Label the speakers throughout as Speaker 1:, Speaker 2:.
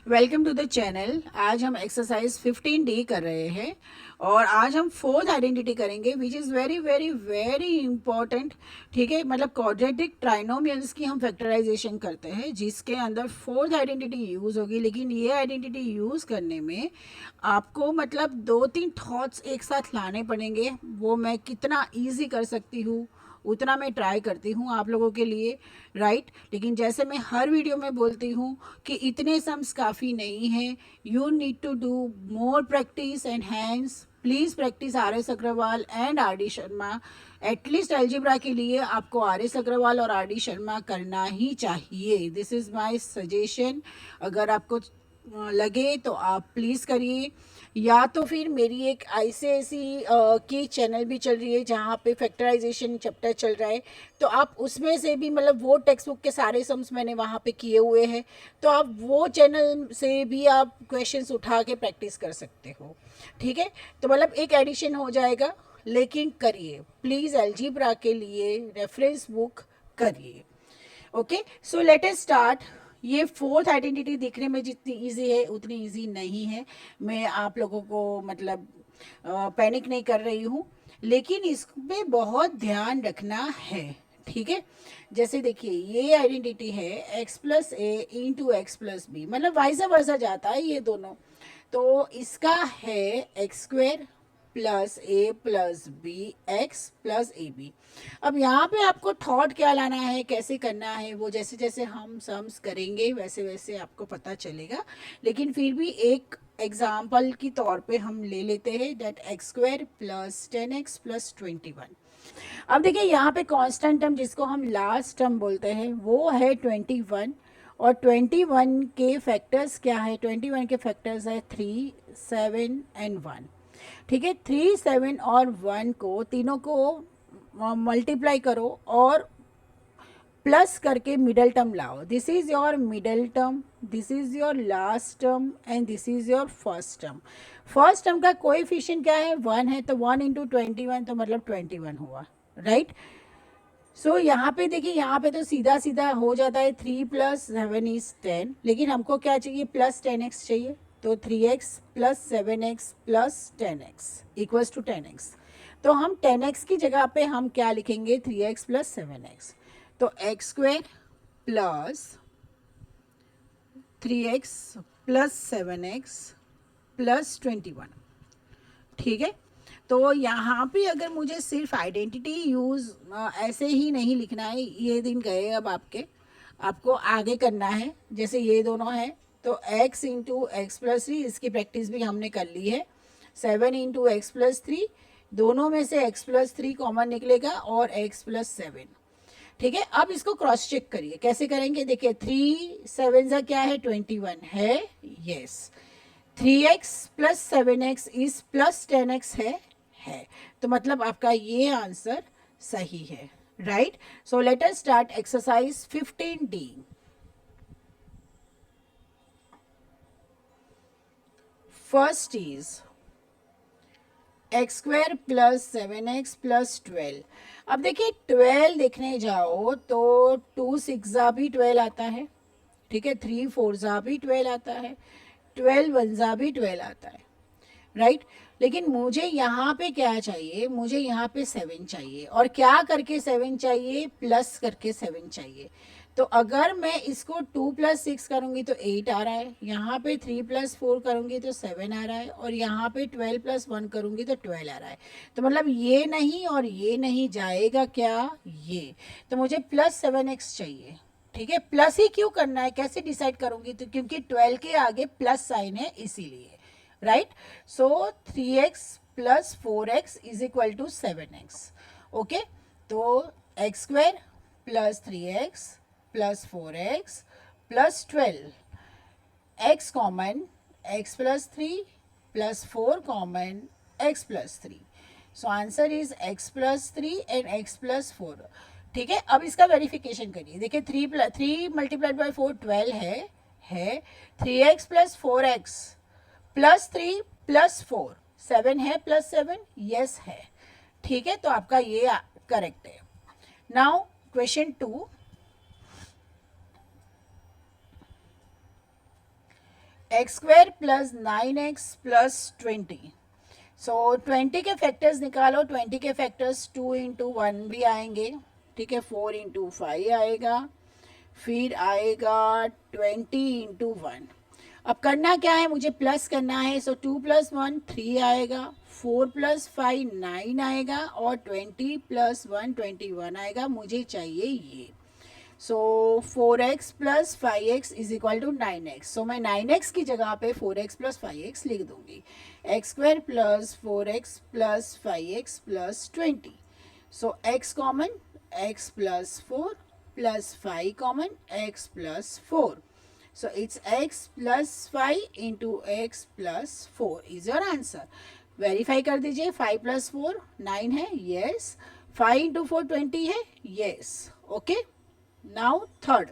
Speaker 1: Welcome to the channel. आज हम exercise 15D कर रहे हैं और आज हम फोर्थ आइडेंटिटी करेंगे which is very very very important. ठीक है, मतलब क्वाड्रेटिक ट्राइनोमियल्स की हम फैक्टराइजेशन करते हैं जिसके अंदर फोर्थ आइडेंटिटी यूज़ होगी। लेकिन ये आइडेंटिटी यूज़ करने में आपको मतलब 2-3 थॉट्स एक साथ लाने पड़ेंगे। वो मैं कितना ईजी कर सकती हूँ उतना मैं ट्राई करती हूँ आप लोगों के लिए, राइट। लेकिन जैसे मैं हर वीडियो में बोलती हूँ कि इतने सम्स काफ़ी नहीं हैं, you need to do more practice and hands. Please practice R S Agarwal and R D Sharma. At least algebra के लिए आपको आर एस अग्रवाल और आर डी शर्मा करना ही चाहिए। This is my suggestion. अगर आपको लगे तो आप प्लीज़ करिए। या तो फिर मेरी एक आईसीएसई की चैनल भी चल रही है जहाँ पे फैक्टराइजेशन चैप्टर चल रहा है, तो आप उसमें से भी मतलब वो टेक्स्ट बुक के सारे सम्स मैंने वहाँ पे किए हुए हैं, तो आप वो चैनल से भी आप क्वेश्चंस उठा के प्रैक्टिस कर सकते हो। ठीक है, तो मतलब एक एडिशन हो जाएगा। लेकिन करिए प्लीज़, अलजेब्रा के लिए रेफरेंस बुक करिए। Okay, so let us start. ये फोर्थ आइडेंटिटी दिखने में जितनी इजी है उतनी इजी नहीं है। मैं आप लोगों को मतलब पैनिक नहीं कर रही हूँ, लेकिन इसमें बहुत ध्यान रखना है। ठीक है, जैसे देखिए ये आइडेंटिटी है x प्लस ए इंटू एक्स प्लस बी, मतलब वाइसा वर्सा जाता है ये दोनों। तो इसका है x square plus a plus b x plus a b. अब यहाँ पे आपको थॉट क्या लाना है, कैसे करना है, वो जैसे जैसे हम सम्स करेंगे वैसे वैसे आपको पता चलेगा। लेकिन फिर भी एक एग्जाम्पल की तौर पे हम ले लेते हैं date x square plus 10x plus 21। अब देखिए यहाँ पे कांस्टेंट टर्म जिसको हम लास्ट टर्म बोलते हैं वो है 21। और 21 के फैक्टर्स क्या है, 21 के फैक्टर्स है 3, 7 एंड 1। ठीक है, 3, 7 और 1 को तीनों को मल्टीप्लाई करो और प्लस करके मिडल टर्म लाओ। This is your middle term, this is your last term and this is your first term. First term का कोएफिशिएंट क्या है, 1 है, तो 1 इंटू 21 तो मतलब 21 हुआ, राइट। सो यहाँ पे देखिए, यहाँ पे तो सीधा सीधा हो जाता है 3 प्लस 7 इज 10, लेकिन हमको क्या चाहिए, प्लस 10x चाहिए। तो 3x plus 7x plus 10x equals to 10x। तो हम 10x की जगह पे हम क्या लिखेंगे, 3x प्लस 7x। तो x square plus 3x plus 7x plus 21। ठीक है, तो यहाँ पे अगर मुझे सिर्फ आइडेंटिटी यूज़ ऐसे ही नहीं लिखना है, ये दिन गए अब आपके, आपको आगे करना है। जैसे ये दोनों है तो x इंटू एक्स प्लस 3, इसकी प्रैक्टिस भी हमने कर ली है। 7 इंटू एक्स प्लस 3, दोनों में से x प्लस 3 कॉमन निकलेगा और x प्लस 7। ठीक है, अब इसको क्रॉस चेक करिए, कैसे करेंगे, देखिए 3 7 सा क्या है, 21 है, yes. 3x plus 7x is plus 10x है। तो मतलब आपका ये आंसर सही है, right. So let us start exercise 15D। First is x square plus 7x plus 12। अब देखिए 12 देखने जाओ तो 2 6 भी 12 आता है। ठीक है, 3 4 भी 12 आता है, 12 1 भी 12 आता है, राइट। लेकिन मुझे यहाँ पे क्या चाहिए, मुझे यहाँ पे 7 चाहिए। और क्या करके 7 चाहिए, प्लस करके 7 चाहिए। तो अगर मैं इसको 2 प्लस 6 करूँगी तो 8 आ रहा है, यहाँ पे 3 प्लस 4 करूँगी तो 7 आ रहा है, और यहाँ पे 12 प्लस 1 करूँगी तो 12 आ रहा है। तो मतलब ये नहीं और ये नहीं, जाएगा क्या, ये। तो मुझे प्लस 7x चाहिए। ठीक है, प्लस ही क्यों करना है, कैसे डिसाइड करूँगी, तो क्योंकि 12 के आगे प्लस साइन है इसीलिए, right. So 3x plus 4x is equal to 7x। Okay, तो x square plus 3x plus 4x plus 12, x common x plus 3 plus 4 common x plus 3। So answer is x plus 3 and x plus 4। ठीक है, अब इसका verification करिए। देखिए 3 multiplied by 4 12 है 3x plus 4x plus 3 plus 4 7 है, plus 7 yes है। ठीक है, तो आपका ये करेक्ट है। Now question 2, x square plus 9x plus 20. सो 20 के फैक्टर्स निकालो. 20 के फैक्टर्स 2 × 1 भी आएंगे. ठीक है, 4 × 5 आएगा, फिर आएगा 20 × 1. अब करना क्या है, मुझे प्लस करना है. सो 2 + 1 3 आएगा, 4 + 5 9 आएगा, और 20 + 1 21 आएगा. मुझे चाहिए ये. सो 4x + 5x = 9x. सो मैं 9x की जगह पे 4x + 5x लिख दूंगी. x² + 4x + 5x + 20. So x common, x + 4 + 5 common, x + 4. So it's x + 5 × x + 4 is your answer. Verify कर दीजिए. 5 + 4 9 है, yes. 5 × 4 20 है, yes. Okay. Now third.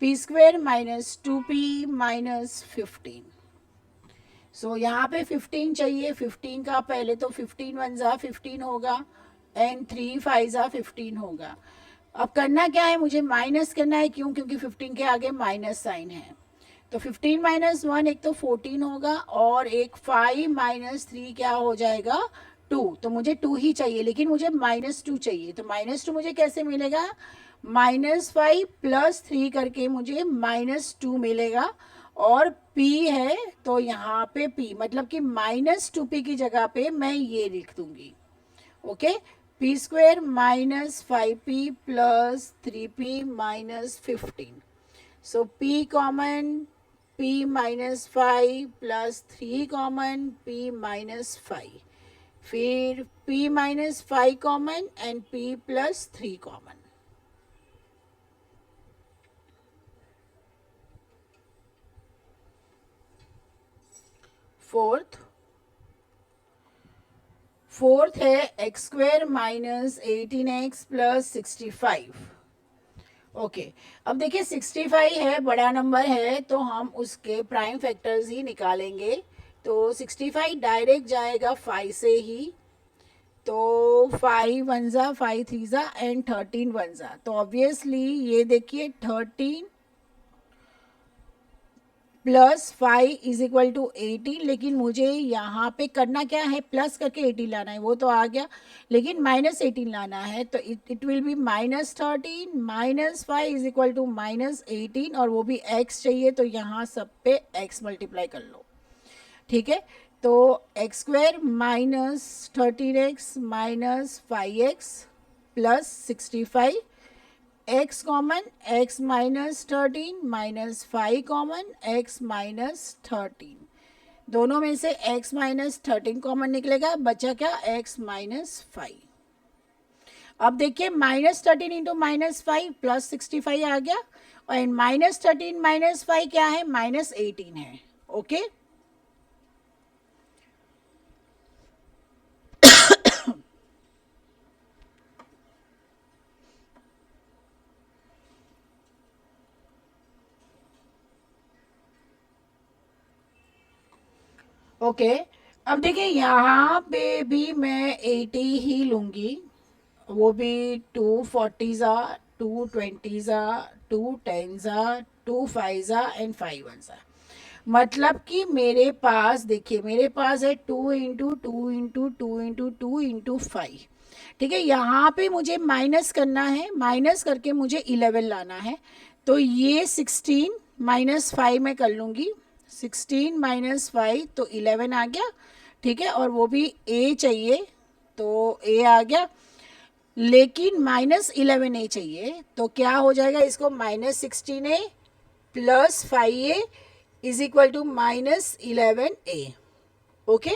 Speaker 1: p² - 2p - 15. सो यहाँ पे 15 चाहिए. 15 का पहले तो 15 × 1 = 15 होगा, एंड 3 × 5 = 15 होगा. अब करना क्या है, मुझे माइनस करना है. क्यों? क्योंकि 15 के आगे माइनस साइन है. तो 15 - 1 एक तो 14 होगा, और एक 5 - 3 क्या हो जाएगा, 2. तो मुझे 2 ही चाहिए, लेकिन मुझे -2 चाहिए. तो -2 मुझे कैसे मिलेगा, -5 + 3 करके मुझे -2 मिलेगा. और p है, तो यहाँ पे p मतलब कि -2p की जगह पे मैं ये लिख दूंगी. ओके. p² - 5p + 3p - 15. सो p common, p - 5 + 3 common, p - 5. फिर p - 5 common and p + 3 common. Fourth है x² - 18x + 65. ओके. अब देखिए 65 है, बड़ा नंबर है, तो हम उसके प्राइम फैक्टर्स ही निकालेंगे. तो 65 डायरेक्ट जाएगा 5 से ही. तो 5 × 1 = 5 × 3 = एंड 13 × 1 = तो ऑब्वियसली ये देखिए 13 + 5 = 18. लेकिन मुझे यहाँ पे करना क्या है, प्लस करके 18 लाना है, वो तो आ गया. लेकिन -18 लाना है, तो इट विल बी -13 - 5 = -18. और वो भी x चाहिए, तो यहाँ सब पे x मल्टीप्लाई कर लो. ठीक है. तो x² - 13x - 5x + 65. x common, x - 13 - 5 common, x - 13. दोनों में से x - 13 कॉमन निकलेगा, बचा क्या, x - 5. अब देखिए -13 × -5 + 65 आ गया, और -13 - 5 क्या है, -18 है. ओके. ओके. अब देखिए यहाँ पे भी मैं 80 ही लूँगी. वो भी 2 40 ज़ा, 2 20 ज़ा, 2 10 ज़ा, 2 5 ज़ा एंड 5 1 ज़ा. मतलब कि मेरे पास देखिए, मेरे पास है 2 × 2 × 2 × 2 × 5. ठीक है. यहाँ पे मुझे माइनस करना है, माइनस करके मुझे 11 लाना है. तो ये 16 - 5 में कर लूँगी. 16 - 5 तो 11 आ गया. ठीक है. और वो भी a चाहिए, तो a आ गया. लेकिन -11a चाहिए, तो क्या हो जाएगा, इसको -16a + 5a = -11a. ओके.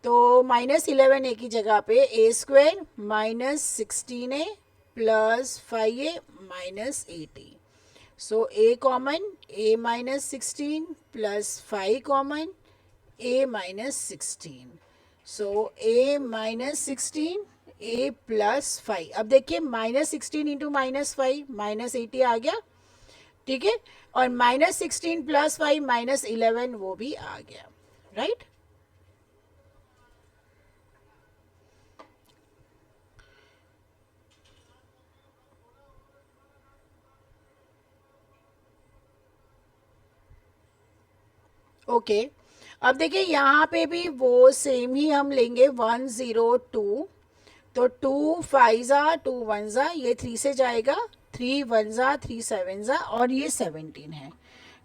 Speaker 1: तो -11a की जगह पे a² - 16a + 5a - 80. So a common, a - 16 + 5 common, a - 16. So a - 16 a + 5. अब देखिए -16 × -5 -80 आ गया. ठीक है. और -16 + 5 -11 वो भी आ गया. राइट. ओके, अब देखिए यहाँ पे भी वो सेम ही हम लेंगे 102, तो 2 5 ज़ा 2 1 ज़ा, ये 3 से जाएगा, 3 1 ज़ा 3 7 ज़ा, और ये 17 है।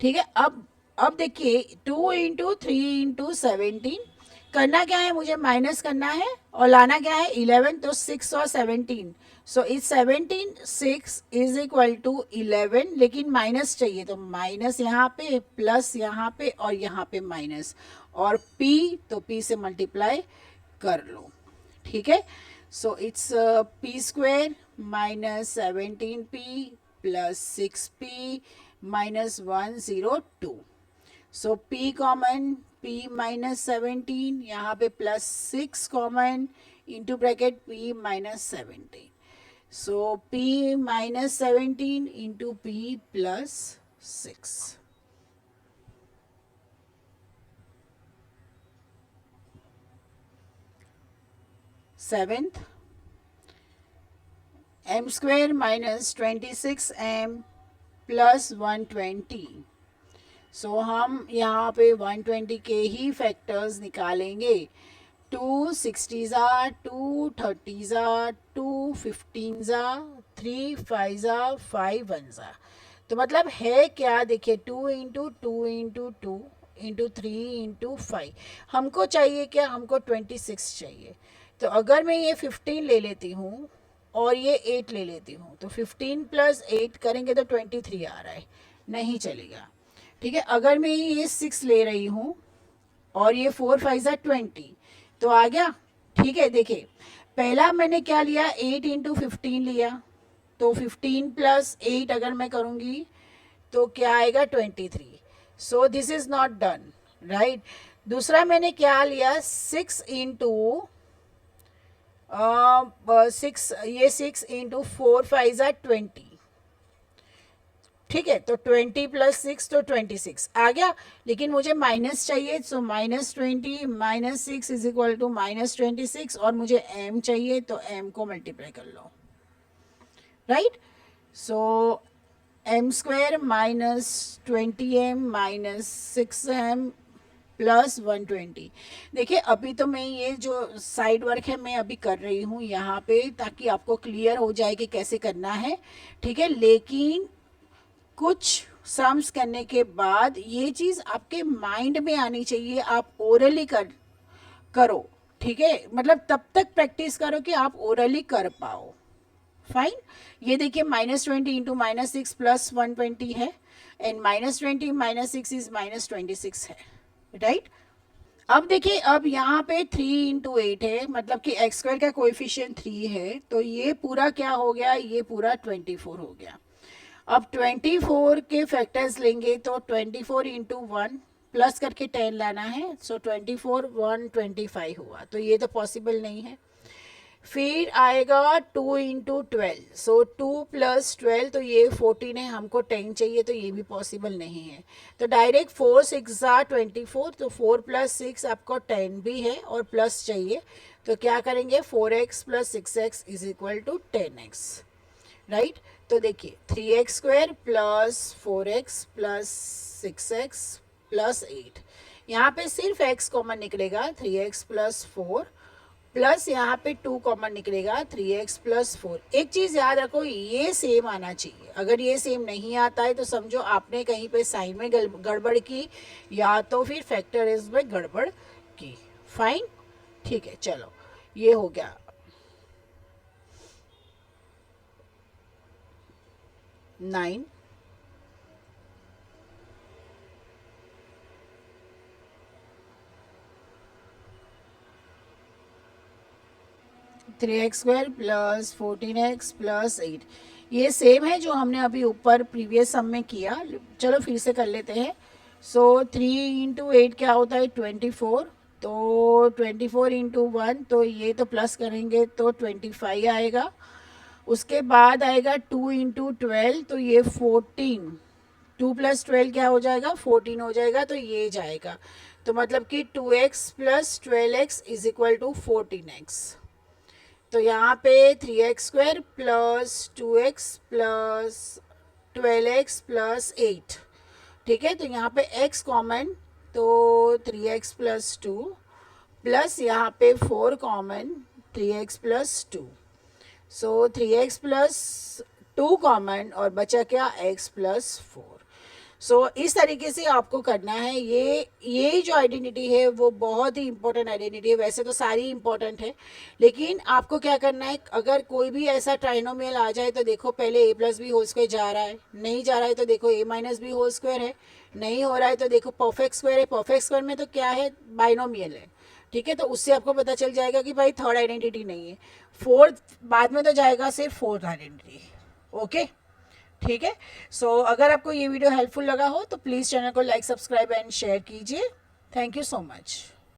Speaker 1: ठीक है, अब देखिए 2 × 3 × 17 करना क्या है, मुझे माइनस करना है और लाना क्या है 11, तो 6 और 17, सो इस 17 6 इज इक्वल टू 11, लेकिन माइनस चाहिए तो माइनस यहाँ पे, प्लस यहाँ पे और यहाँ पे माइनस, और p तो p से मल्टीप्लाई कर लो। ठीक है, so it's p² -17p +6p -102, so p common, p -17, यहाँ पे +6 कॉमन, इंटू ब्रैकेट p -17, सो p -17 into p +6। Seventh, m² -26m +120, सो हम यहाँ पे 120 के ही फैक्टर्स निकालेंगे। 2 60 ज़ा 2 30 ज़ा 2 15 ज़ा 3 5 ज़ा 5 1 ज़ा, तो मतलब है क्या, देखिए 2 × 2 × 2 × 3 × 5, हमको चाहिए क्या, हमको 26 चाहिए। तो अगर मैं ये 15 ले लेती हूँ और ये 8 ले लेती हूँ, तो 15 + 8 करेंगे तो 23 आ रहा है, नहीं चलेगा। ठीक है, अगर मैं ये 6 ले रही हूँ और ये 4 5 ज़ा 20, तो आ गया। ठीक है, देखिए पहला मैंने क्या लिया, 8 × 15 लिया, तो 15 + 8 अगर मैं करूँगी तो क्या आएगा 23, so this is not done, right. दूसरा मैंने क्या लिया, 6 × 6, ये 6 × 4 5 ज़ा 20, ठीक है, तो 20 + 6 तो 26 आ गया, लेकिन मुझे माइनस चाहिए, सो -20 -6 इज इक्वल टू -26, और मुझे m चाहिए तो m को मल्टीप्लाई कर लो, राइट। सो m² -20m -6m +120। देखिए अभी तो मैं ये जो साइड वर्क है मैं अभी कर रही हूँ यहाँ पे, ताकि आपको क्लियर हो जाए कि कैसे करना है। ठीक है, लेकिन कुछ सम्स करने के बाद ये चीज़ आपके माइंड में आनी चाहिए, आप ओरली करो। ठीक है, मतलब तब तक प्रैक्टिस करो कि आप ओरली कर पाओ। फाइन, ये देखिए -20 × -6 +120 है, एंड -20 -6 इज -26 है, राइट। अब देखिए, अब यहाँ पे 3 × 8 है, मतलब कि x² का कोएफिशिएंट 3 है, तो ये पूरा क्या हो गया, ये पूरा 24 हो गया। अब 24 के फैक्टर्स लेंगे तो 24 × 1 प्लस करके 10 लाना है, सो 24 125 हुआ, तो ये तो पॉसिबल नहीं है। फिर आएगा 2 × 12, सो 2 + 12, तो ये 14 है, हमको 10 चाहिए, तो ये भी पॉसिबल नहीं है। तो डायरेक्ट 4 6 ज़ा 24, तो 4 + 6 आपको 10 भी है और प्लस चाहिए, तो क्या करेंगे, 4x + 6x is equal to 10x, right. तो देखिए 3x² + 4x + 6x + 8, यहाँ पे सिर्फ x कॉमन निकलेगा, 3x + 4, प्लस यहाँ पे 2 कॉमन निकलेगा, 3x + 4। एक चीज़ याद रखो, ये सेम आना चाहिए, अगर ये सेम नहीं आता है तो समझो आपने कहीं पे साइन में गड़बड़ की, या तो फिर फैक्टराइज में गड़बड़ की। फाइन, ठीक है, चलो ये हो गया 9, 3x² + 14x + 8, ये सेम है जो हमने अभी ऊपर प्रीवियस सम में किया। चलो फिर से कर लेते हैं। सो 3 × 8 क्या होता है, 24, तो 24 × 1, तो ये तो प्लस करेंगे तो 25 आएगा। उसके बाद आएगा 2 × 12, तो ये 14, 2 + 12 क्या हो जाएगा, 14 हो जाएगा, तो ये जाएगा, तो मतलब कि 2x + 12x is equal to 14x। तो यहाँ पे 3x² + 2x + 12x + 8, ठीक है, तो यहाँ पे x कॉमन, तो 3x प्लस 2 प्लस यहाँ पे 4 कॉमन 3x प्लस 2, सो 3x प्लस 2 कॉमन और बचा क्या x प्लस 4। सो इस तरीके से आपको करना है। ये जो आइडेंटिटी है वो बहुत ही इंपॉर्टेंट आइडेंटिटी है, वैसे तो सारी इंपॉर्टेंट है, लेकिन आपको क्या करना है, अगर कोई भी ऐसा ट्राइनोमियल आ जाए तो देखो पहले a plus b whole square जा रहा है, नहीं जा रहा है तो देखो a minus b whole square है, नहीं हो रहा है तो देखो परफेक्ट स्क्वायर है, परफेक्ट स्क्वायर में तो क्या है, बाइनोमियल है, ठीक है। तो उससे आपको पता चल जाएगा कि भाई थर्ड आइडेंटिटी नहीं है, फोर्थ बाद में तो जाएगा सिर्फ फोर्थ आइडेंटिटी। ओके, ठीक है। सो अगर आपको ये वीडियो हेल्पफुल लगा हो तो प्लीज़ चैनल को लाइक सब्सक्राइब एंड शेयर कीजिए। Thank you so much.